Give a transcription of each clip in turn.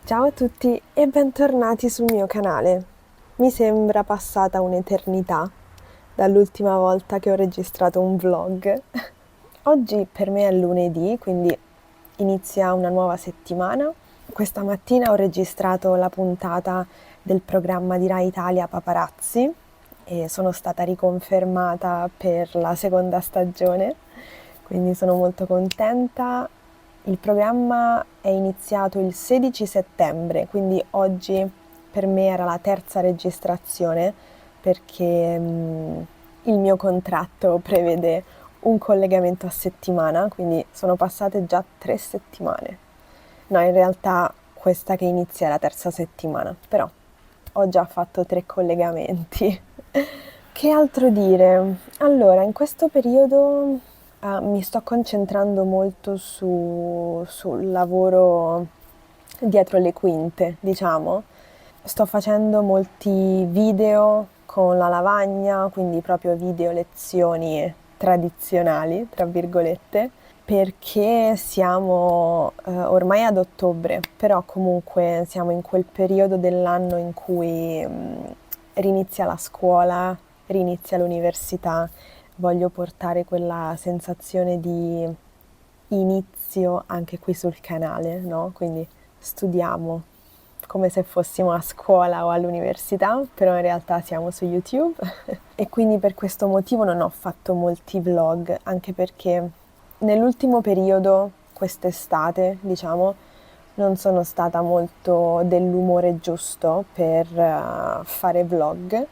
Ciao a tutti e bentornati sul mio canale. Mi sembra passata un'eternità dall'ultima volta che ho registrato un vlog. Oggi per me è lunedì, quindi inizia una nuova settimana. Questa mattina ho registrato la puntata del programma di Rai Italia Paparazzi e sono stata riconfermata per la seconda stagione, quindi sono molto contenta. Il programma è iniziato il 16 settembre, quindi oggi per me era la terza registrazione perché il mio contratto prevede un collegamento a settimana, quindi sono passate già 3 settimane. No, in realtà questa che inizia è la terza settimana, però ho già fatto 3 collegamenti. Che altro dire? Allora, in questo periodo mi sto concentrando molto sul lavoro dietro le quinte, diciamo. Sto facendo molti video con la lavagna, quindi proprio video lezioni tradizionali, tra virgolette, perché siamo ormai ad ottobre, però comunque siamo in quel periodo dell'anno in cui rinizia la scuola, rinizia l'università, voglio portare quella sensazione di inizio anche qui sul canale, no? Quindi studiamo come se fossimo a scuola o all'università, però in realtà siamo su YouTube e quindi per questo motivo non ho fatto molti vlog, anche perché nell'ultimo periodo, quest'estate, diciamo, non sono stata molto dell'umore giusto per fare vlog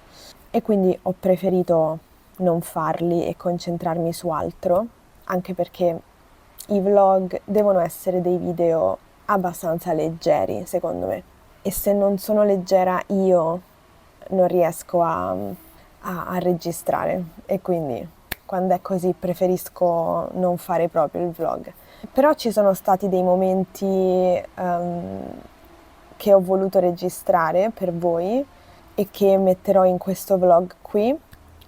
e quindi ho preferito non farli e concentrarmi su altro, anche perché i vlog devono essere dei video abbastanza leggeri, secondo me. E se non sono leggera io non riesco a registrare e quindi quando è così preferisco non fare proprio il vlog. Però ci sono stati dei momenti che ho voluto registrare per voi e che metterò in questo vlog qui.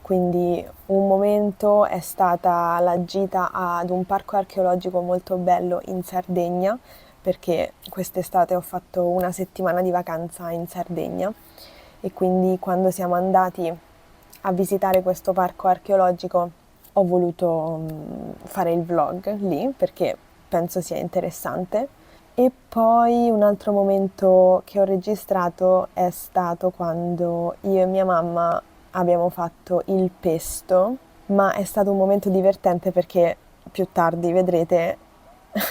Quindi un momento è stata la gita ad un parco archeologico molto bello in Sardegna, perché quest'estate ho fatto una settimana di vacanza in Sardegna e quindi quando siamo andati a visitare questo parco archeologico ho voluto fare il vlog lì perché penso sia interessante. E poi un altro momento che ho registrato è stato quando io e mia mamma abbiamo fatto il pesto, ma è stato un momento divertente perché più tardi vedrete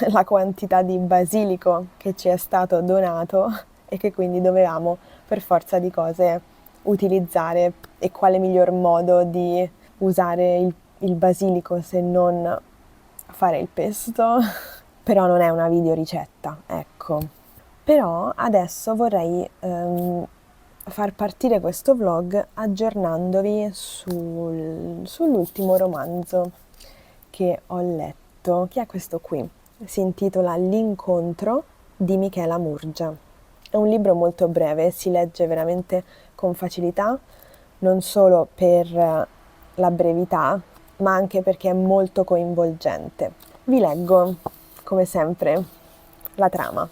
la quantità di basilico che ci è stato donato e che quindi dovevamo per forza di cose utilizzare e quale miglior modo di usare il basilico se non fare il pesto. Però non è una videoricetta, ecco. Però adesso vorrei far partire questo vlog aggiornandovi sull'ultimo romanzo che ho letto, che è questo qui. Si intitola L'incontro di Michela Murgia. È un libro molto breve, si legge veramente con facilità, non solo per la brevità, ma anche perché è molto coinvolgente. Vi leggo, come sempre, la trama.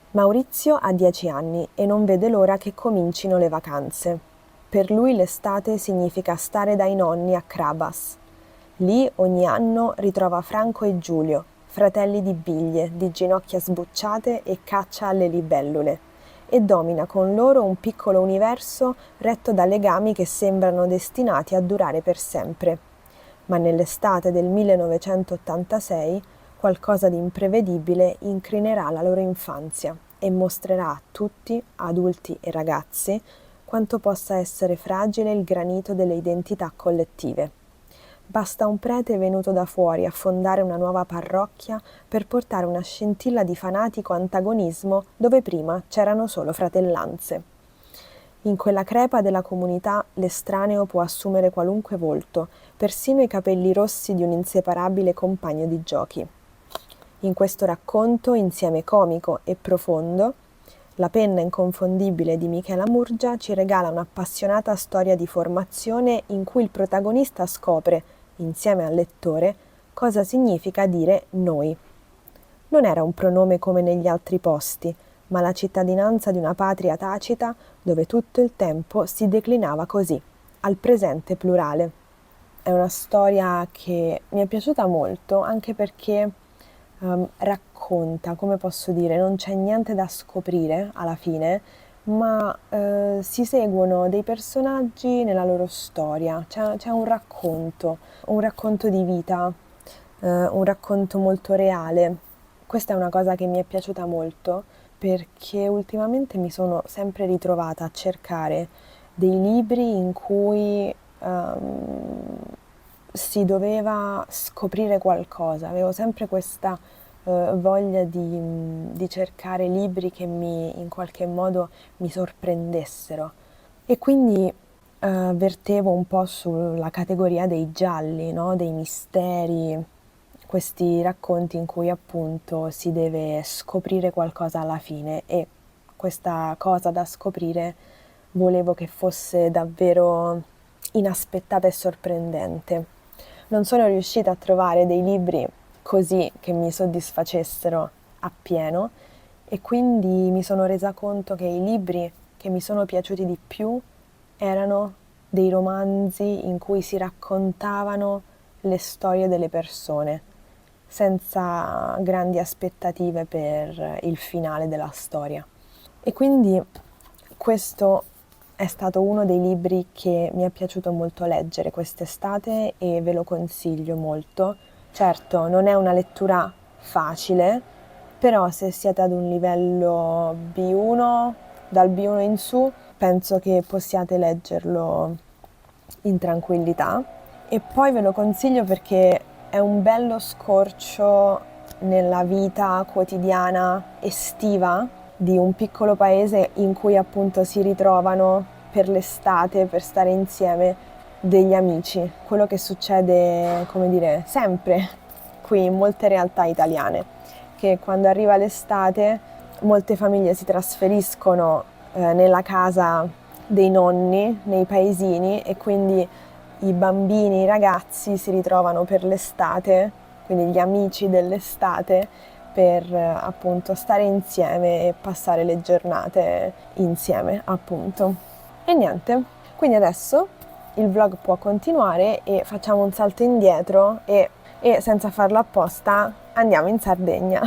Maurizio ha 10 anni e non vede l'ora che comincino le vacanze. Per lui l'estate significa stare dai nonni a Crabas. Lì ogni anno ritrova Franco e Giulio, fratelli di biglie, di ginocchia sbucciate e caccia alle libellule, e domina con loro un piccolo universo retto da legami che sembrano destinati a durare per sempre. Ma nell'estate del 1986 qualcosa di imprevedibile incrinerà la loro infanzia e mostrerà a tutti, adulti e ragazzi, quanto possa essere fragile il granito delle identità collettive. Basta un prete venuto da fuori a fondare una nuova parrocchia per portare una scintilla di fanatico antagonismo dove prima c'erano solo fratellanze. In quella crepa della comunità l'estraneo può assumere qualunque volto, persino i capelli rossi di un inseparabile compagno di giochi. In questo racconto, insieme comico e profondo, la penna inconfondibile di Michela Murgia ci regala un'appassionata storia di formazione in cui il protagonista scopre, insieme al lettore, cosa significa dire noi. Non era un pronome come negli altri posti, ma la cittadinanza di una patria tacita dove tutto il tempo si declinava così, al presente plurale. È una storia che mi è piaciuta molto, anche perché racconta, come posso dire, non c'è niente da scoprire alla fine, ma si seguono dei personaggi nella loro storia, c'è un racconto di vita, un racconto molto reale. Questa è una cosa che mi è piaciuta molto perché ultimamente mi sono sempre ritrovata a cercare dei libri in cui si doveva scoprire qualcosa, avevo sempre questa voglia di cercare libri che in qualche modo mi sorprendessero e quindi vertevo un po' sulla categoria dei gialli, no? Dei misteri, questi racconti in cui appunto si deve scoprire qualcosa alla fine e questa cosa da scoprire volevo che fosse davvero inaspettata e sorprendente. Non sono riuscita a trovare dei libri così che mi soddisfacessero appieno e quindi mi sono resa conto che i libri che mi sono piaciuti di più erano dei romanzi in cui si raccontavano le storie delle persone, senza grandi aspettative per il finale della storia. E quindi questo è stato uno dei libri che mi è piaciuto molto leggere quest'estate e ve lo consiglio molto. Certo, non è una lettura facile, però se siete ad un livello B1, dal B1 in su, penso che possiate leggerlo in tranquillità. E poi ve lo consiglio perché è un bello scorcio nella vita quotidiana estiva di un piccolo paese in cui appunto si ritrovano per l'estate, per stare insieme, degli amici. Quello che succede, come dire, sempre qui in molte realtà italiane, che quando arriva l'estate molte famiglie si trasferiscono nella casa dei nonni, nei paesini e quindi i bambini, i ragazzi si ritrovano per l'estate, quindi gli amici dell'estate, per appunto stare insieme e passare le giornate insieme, appunto. E niente, quindi adesso il vlog può continuare e facciamo un salto indietro e senza farlo apposta andiamo in Sardegna.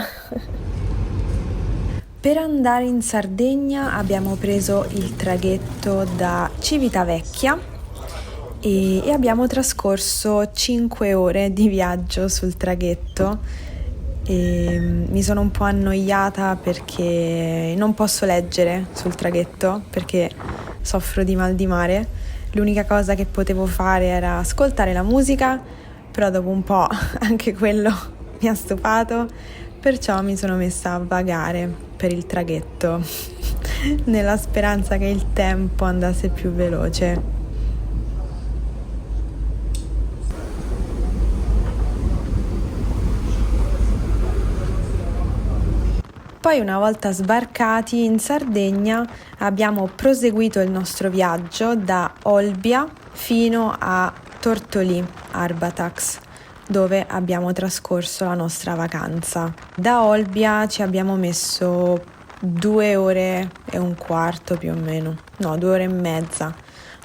Per andare in Sardegna abbiamo preso il traghetto da Civitavecchia e abbiamo trascorso 5 ore di viaggio sul traghetto e mi sono un po' annoiata perché non posso leggere sul traghetto perché soffro di mal di mare. L'unica cosa che potevo fare era ascoltare la musica, però dopo un po' anche quello mi ha stufato, perciò mi sono messa a vagare per il traghetto nella speranza che il tempo andasse più veloce. Poi una volta sbarcati in Sardegna abbiamo proseguito il nostro viaggio da Olbia fino a Tortolì, Arbatax, dove abbiamo trascorso la nostra vacanza. Da Olbia ci abbiamo messo 2 ore e un quarto più o meno, no, 2 ore e mezza,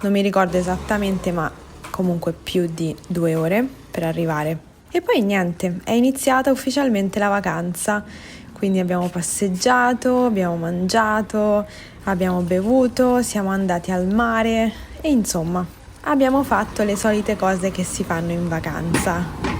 non mi ricordo esattamente, ma comunque più di 2 ore per arrivare. E poi niente, è iniziata ufficialmente la vacanza. Quindi abbiamo passeggiato, abbiamo mangiato, abbiamo bevuto, siamo andati al mare e insomma abbiamo fatto le solite cose che si fanno in vacanza.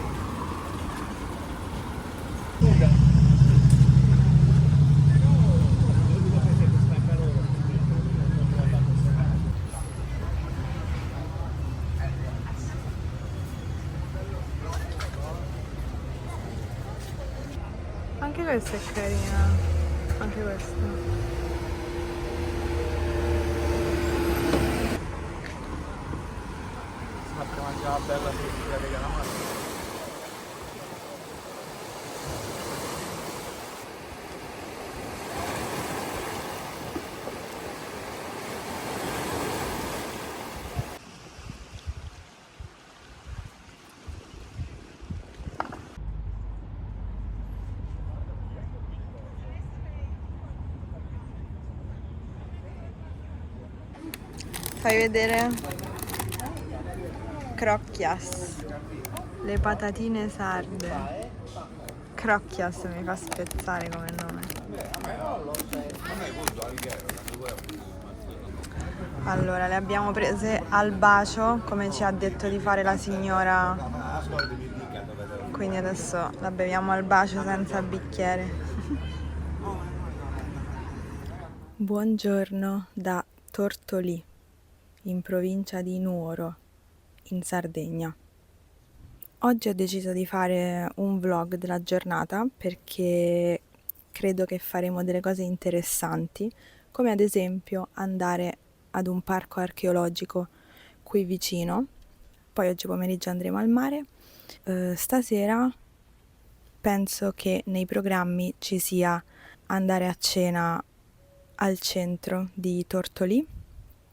Anche questa è carina, anche questa. Una bella fresca di calamari. Fai vedere crocchias, le patatine sarde. Crocchias mi fa spezzare come nome. Allora, le abbiamo prese al bacio, come ci ha detto di fare la signora. Quindi adesso la beviamo al bacio senza bicchiere. Buongiorno da Tortolì, in provincia di Nuoro, in Sardegna. Oggi ho deciso di fare un vlog della giornata perché credo che faremo delle cose interessanti, come ad esempio andare ad un parco archeologico qui vicino. Poi oggi pomeriggio andremo al mare. Stasera penso che nei programmi ci sia andare a cena al centro di Tortolì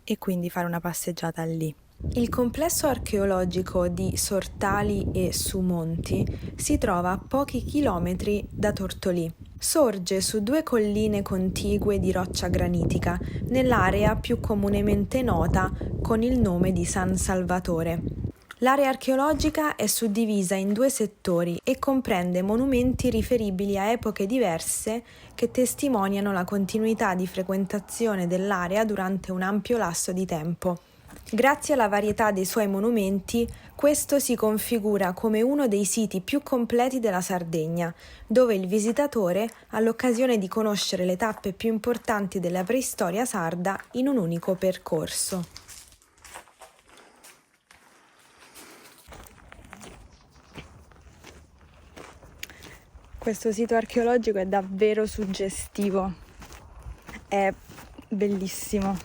e quindi fare una passeggiata lì. Il complesso archeologico di Sortali e Sumonti si trova a pochi chilometri da Tortolì. Sorge su due colline contigue di roccia granitica, nell'area più comunemente nota con il nome di San Salvatore. L'area archeologica è suddivisa in due settori e comprende monumenti riferibili a epoche diverse che testimoniano la continuità di frequentazione dell'area durante un ampio lasso di tempo. Grazie alla varietà dei suoi monumenti, questo si configura come uno dei siti più completi della Sardegna, dove il visitatore ha l'occasione di conoscere le tappe più importanti della preistoria sarda in un unico percorso. Questo sito archeologico è davvero suggestivo, è bellissimo.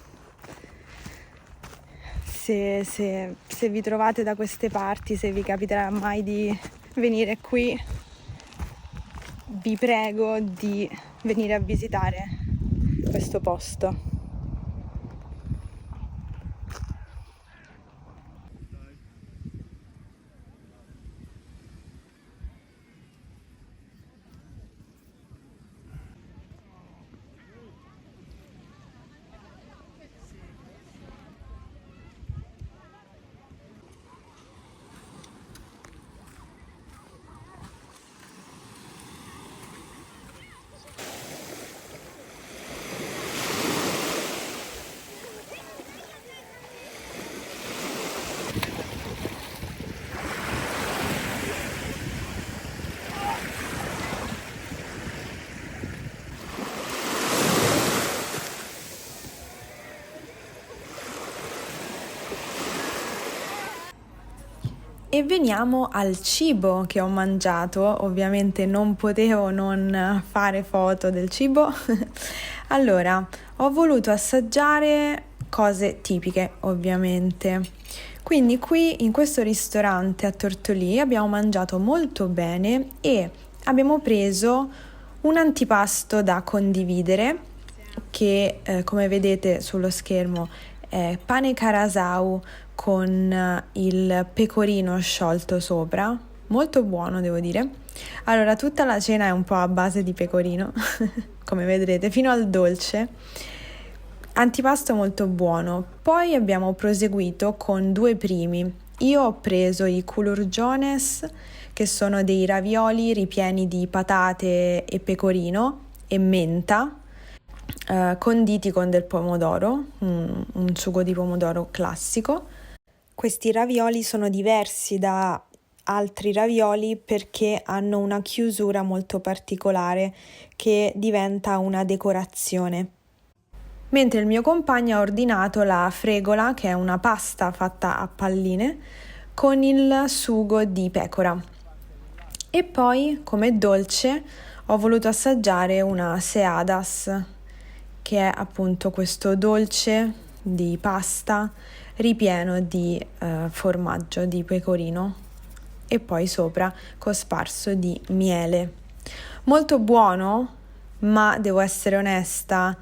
Se vi trovate da queste parti, se vi capiterà mai di venire qui, vi prego di venire a visitare questo posto. E veniamo al cibo che ho mangiato. Ovviamente non potevo non fare foto del cibo. Allora, ho voluto assaggiare cose tipiche, ovviamente. Quindi qui in questo ristorante a Tortolì abbiamo mangiato molto bene e abbiamo preso un antipasto da condividere che come vedete sullo schermo è pane carasau con il pecorino sciolto sopra, molto buono devo dire. Allora, tutta la cena è un po' a base di pecorino, come vedrete, fino al dolce. Antipasto molto buono. Poi abbiamo proseguito con due primi. Io ho preso i culurgiones, che sono dei ravioli ripieni di patate e pecorino e menta, conditi con del pomodoro, un sugo di pomodoro classico. Questi ravioli sono diversi da altri ravioli perché hanno una chiusura molto particolare che diventa una decorazione. Mentre il mio compagno ha ordinato la fregola, che è una pasta fatta a palline, con il sugo di pecora. E poi, come dolce, ho voluto assaggiare una seadas, che è appunto questo dolce di pasta ripieno di formaggio di pecorino e poi sopra cosparso di miele. Molto buono, ma devo essere onesta,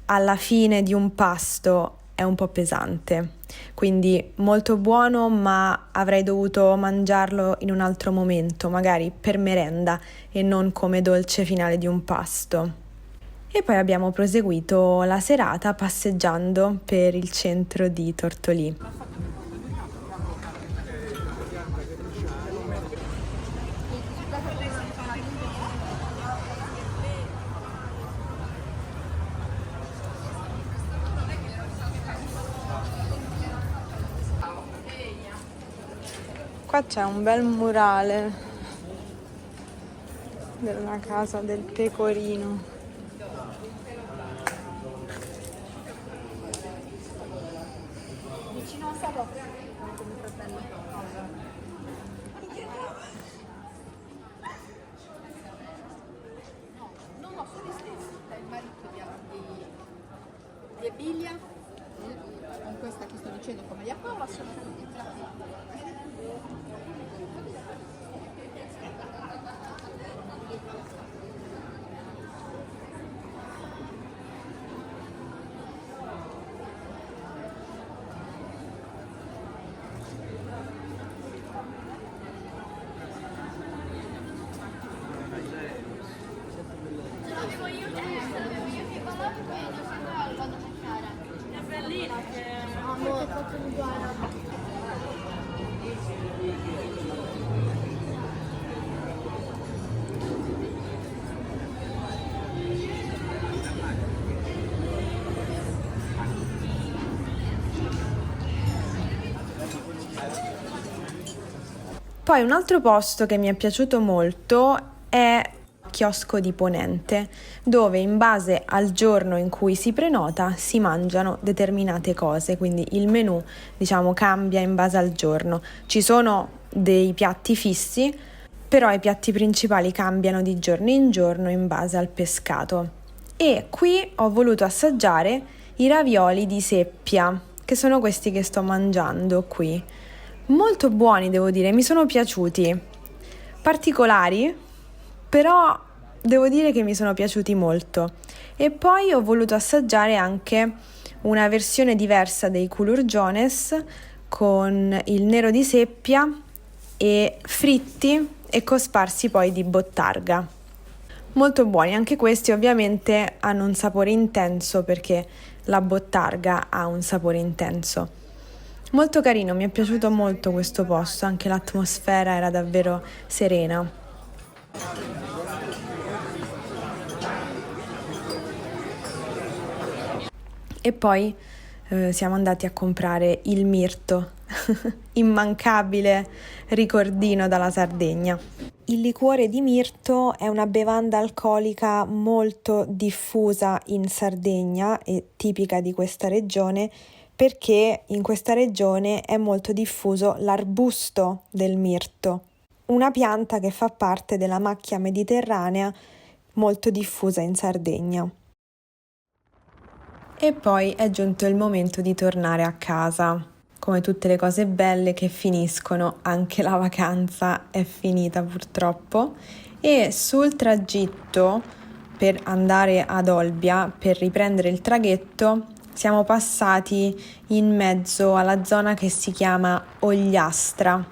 alla fine di un pasto è un po' pesante. Quindi molto buono, ma avrei dovuto mangiarlo in un altro momento, magari per merenda e non come dolce finale di un pasto. E poi abbiamo proseguito la serata passeggiando per il centro di Tortolì. Qua c'è un bel murale della casa del pecorino. Vicino a Sardegna, con mio fratello. No, sono gli stessi. È il marito di Emilia, con questa che sto dicendo con Maria Paola, sono Poi un altro posto che mi è piaciuto molto è Chiosco di Ponente, dove in base al giorno in cui si prenota si mangiano determinate cose, quindi il menù, diciamo, cambia in base al giorno. Ci sono dei piatti fissi, però i piatti principali cambiano di giorno in giorno in base al pescato. E qui ho voluto assaggiare i ravioli di seppia, che sono questi che sto mangiando qui. Molto buoni, devo dire, mi sono piaciuti. Particolari, però devo dire che mi sono piaciuti molto. E poi ho voluto assaggiare anche una versione diversa dei culurgiones con il nero di seppia e fritti e cosparsi poi di bottarga. Molto buoni, anche questi ovviamente hanno un sapore intenso perché la bottarga ha un sapore intenso. Molto carino, mi è piaciuto molto questo posto, anche l'atmosfera era davvero serena. E poi siamo andati a comprare il mirto, immancabile ricordino dalla Sardegna. Il liquore di mirto è una bevanda alcolica molto diffusa in Sardegna e tipica di questa regione, perché in questa regione è molto diffuso l'arbusto del mirto, una pianta che fa parte della macchia mediterranea molto diffusa in Sardegna. E poi è giunto il momento di tornare a casa. Come tutte le cose belle che finiscono, anche la vacanza è finita purtroppo. E sul tragitto per andare ad Olbia, per riprendere il traghetto, siamo passati in mezzo alla zona che si chiama Ogliastra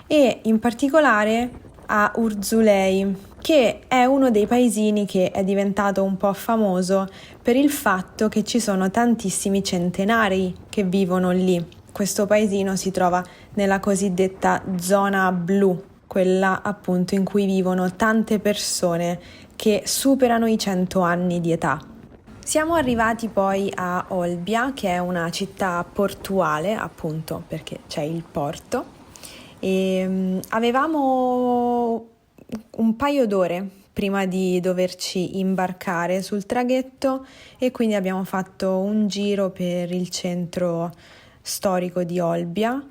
e in particolare a Urzulei, che è uno dei paesini che è diventato un po' famoso per il fatto che ci sono tantissimi centenari che vivono lì. Questo paesino si trova nella cosiddetta zona blu, quella appunto in cui vivono tante persone che superano i 100 anni di età. Siamo arrivati poi a Olbia, che è una città portuale, appunto perché c'è il porto, e avevamo un paio d'ore prima di doverci imbarcare sul traghetto e quindi abbiamo fatto un giro per il centro storico di Olbia.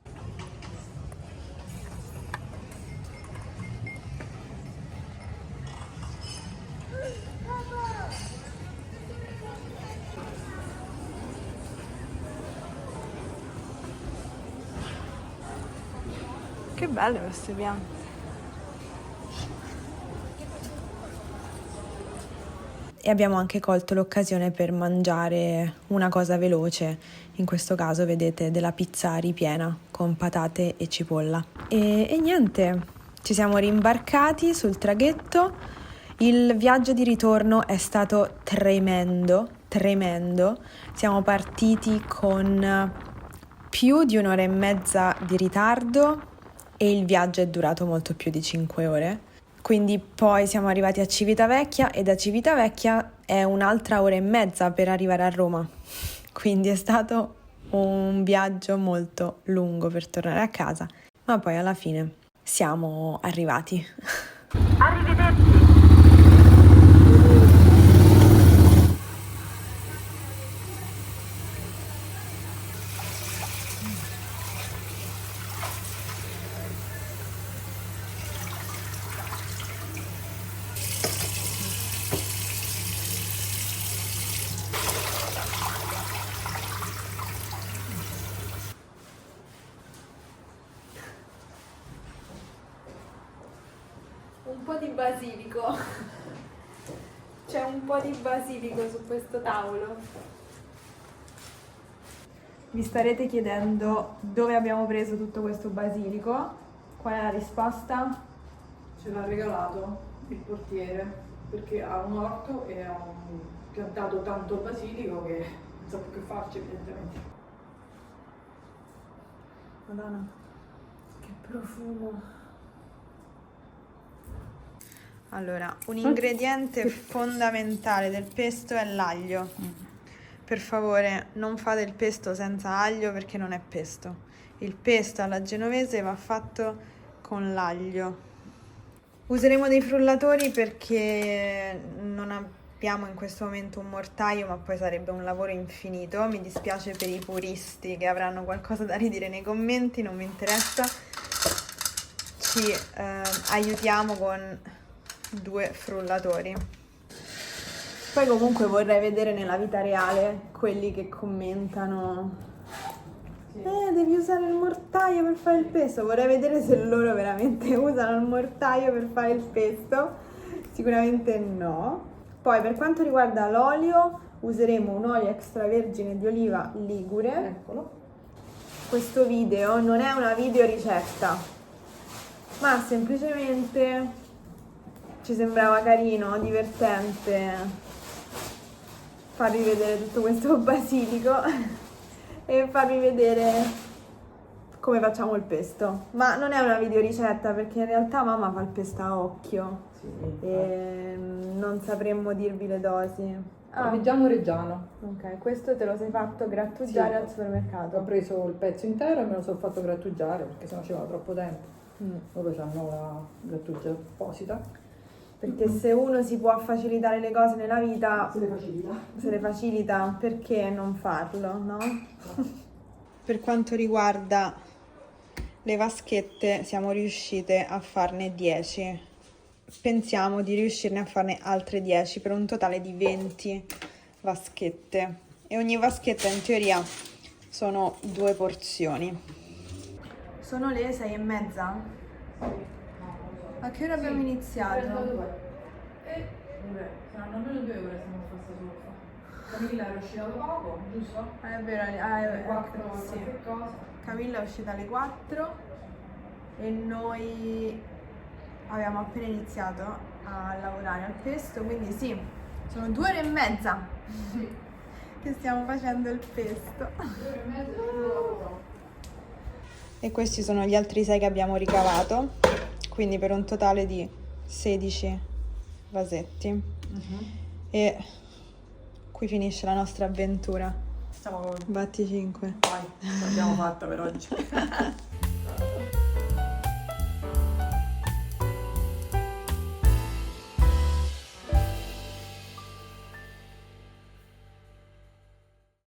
Che belle queste piante. E abbiamo anche colto l'occasione per mangiare una cosa veloce, in questo caso vedete della pizza ripiena con patate e cipolla. E niente, ci siamo rimbarcati sul traghetto. Il viaggio di ritorno è stato tremendo, tremendo. Siamo partiti con più di 1 ora e mezza di ritardo e il viaggio è durato molto più di 5 ore. Quindi poi siamo arrivati a Civitavecchia e da Civitavecchia è un'altra 1 ora e mezza per arrivare a Roma. Quindi è stato un viaggio molto lungo per tornare a casa, ma poi alla fine siamo arrivati. Arrivederci. Un po' di basilico. C'è un po' di basilico su questo tavolo. Vi starete chiedendo dove abbiamo preso tutto questo basilico? Qual è la risposta? Ce l'ha regalato il portiere perché ha un orto e ha piantato tanto basilico che non sa più che farci evidentemente. Madonna, che profumo. Allora, un ingrediente fondamentale del pesto è l'aglio. Per favore, non fate il pesto senza aglio perché non è pesto. Il pesto alla genovese va fatto con l'aglio. Useremo dei frullatori perché non abbiamo in questo momento un mortaio, ma poi sarebbe un lavoro infinito. Mi dispiace per i puristi che avranno qualcosa da ridire nei commenti, non mi interessa. Ci aiutiamo con 2 frullatori. Poi comunque vorrei vedere nella vita reale quelli che commentano devi usare il mortaio per fare il pesto. Vorrei vedere se loro veramente usano il mortaio per fare il pesto. Sicuramente no. Poi per quanto riguarda l'olio, useremo un olio extravergine di oliva ligure. Eccolo. Questo video non è una video ricetta, ma semplicemente ci sembrava carino, divertente farvi vedere tutto questo basilico e farvi vedere come facciamo il pesto. Ma non è una videoricetta perché in realtà mamma fa il pesto a occhio e non sapremmo dirvi le dosi. Parmigiano reggiano. Ok, questo te lo sei fatto grattugiare al Ho supermercato. preso il pezzo intero e me lo sono fatto grattugiare perché sennò ci va troppo tempo. Loro hanno la grattugia apposita. Perché se uno si può facilitare le cose nella vita, Se le facilita. perché non farlo, no? Per quanto riguarda le vaschette, siamo riuscite a farne 10. Pensiamo di riuscirne a farne altre 10 per un totale di 20 vaschette. E ogni vaschetta in teoria sono 2 porzioni. Sono le 6:30. A che ora abbiamo iniziato? Saranno almeno 2 ore se non fosse sopra. Camilla era uscita da poco, giusto? È vero, Alle 4 sì. qualche cosa. Camilla è uscita alle 4 e noi abbiamo appena iniziato a lavorare al pesto, quindi sì, sono 2 ore e mezza che stiamo facendo il pesto. 2 ore e mezza di lavoro. E questi sono gli altri 6 che abbiamo ricavato, quindi per un totale di 16 vasetti. E qui finisce la nostra avventura. Siamo Batti 5. vai, ce l'abbiamo fatta per oggi.